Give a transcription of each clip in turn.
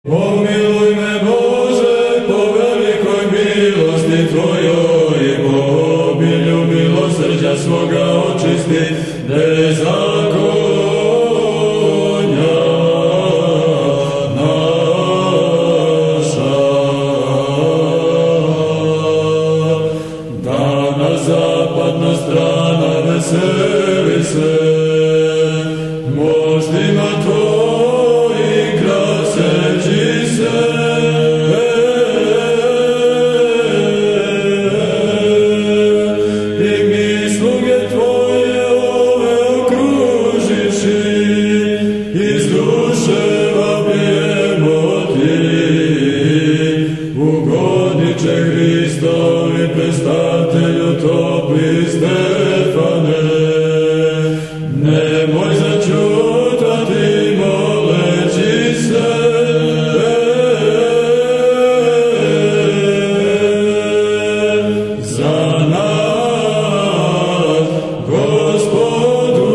Pomiluj me Bože po velikoj milosti Tvojoj i po obilju milosrđa svoga očisti bezakonja naša. Dana zapadna strana veseli se moštima Tvojim kraseći se. I mi sluge Tvoje ove okružiši, iz duševa bijemo Ti, ugodniče Hristovi, predstavtelju topli Stefane. Nemoj začutati moleći se, za nas, Gospodu.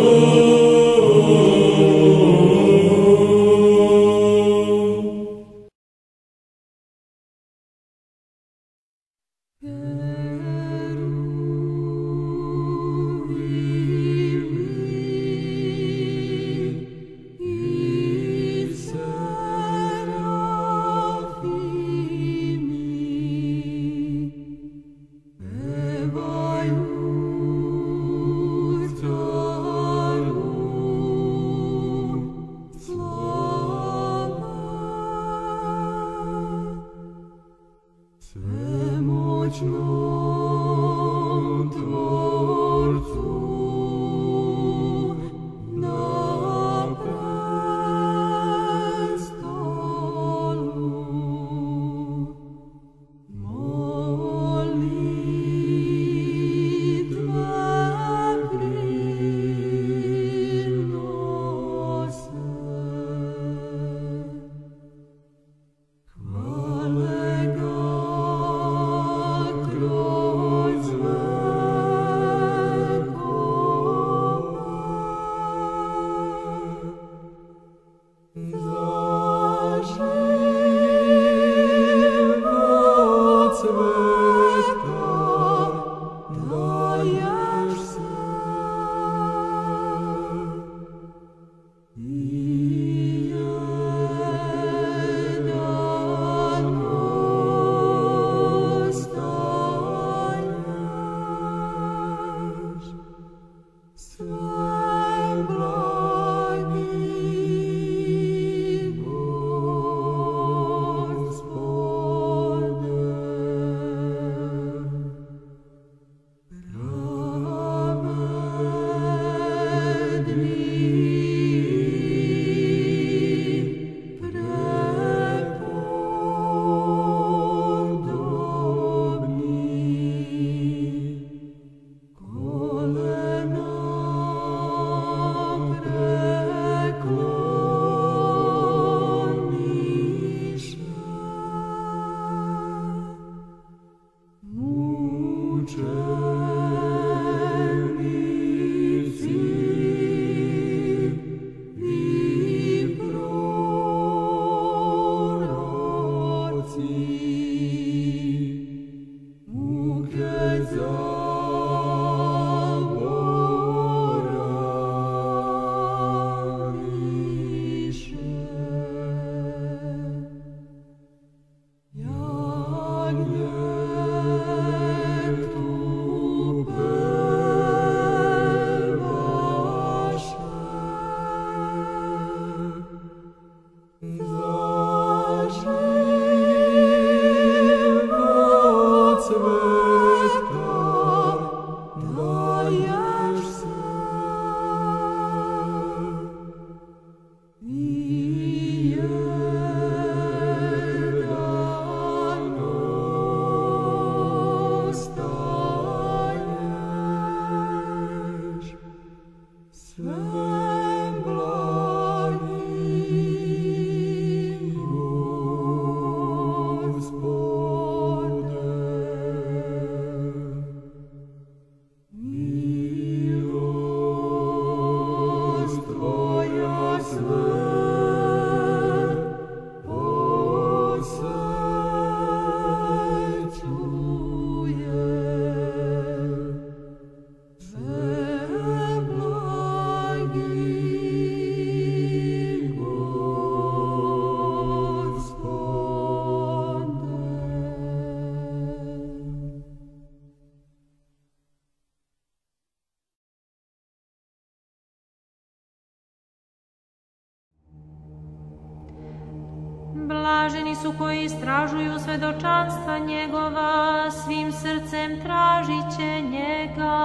Blaženi su koji istražuju svedočanstva njegova, svim srcem tražiće njega.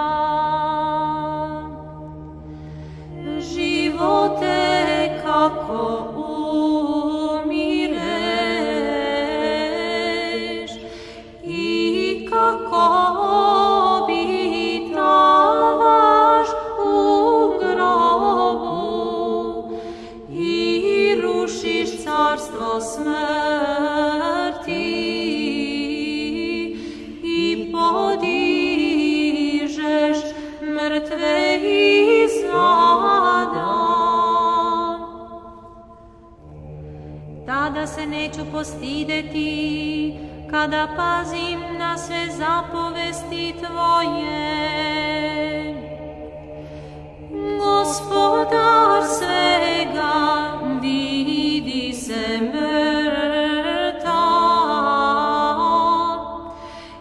Živote kako umireš i kako obitavaš u grobu i rušiš carstvo smrti i podižeš mrtve iz ada. Tada se neću postideti kada pazim na sve zapovesti tvoje. Gospodar svega vidi se mrtav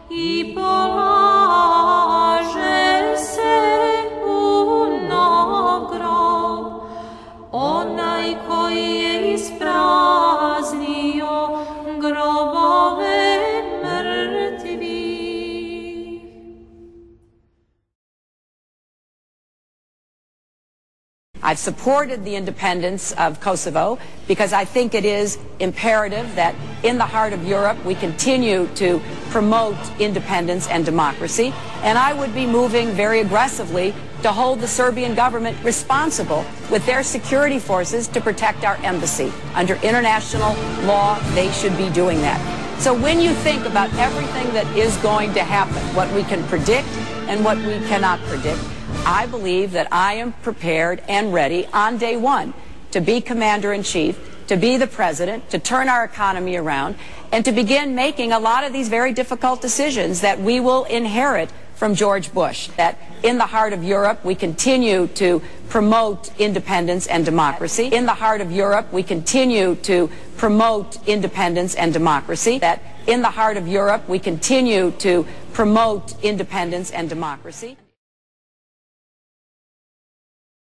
i polaže se u nov grob onaj koji je ispraznio grobove mrtvih. I've supported the independence of Kosovo because I think it is imperative that in the heart of Europe we continue to promote independence and democracy, and I would be moving very aggressively to hold the Serbian government responsible with their security forces to protect our embassy. Under international law, they should be doing that. So when you think about everything that is going to happen, what we can predict and what we cannot predict, I believe that I am prepared and ready on day one to be commander-in-chief, to be the president, to turn our economy around, and to begin making a lot of these very difficult decisions that we will inherit from George Bush. That in the heart of Europe, we continue to promote independence and democracy. In the heart of Europe, we continue to promote independence and democracy. That in the heart of Europe, we continue to promote independence and democracy.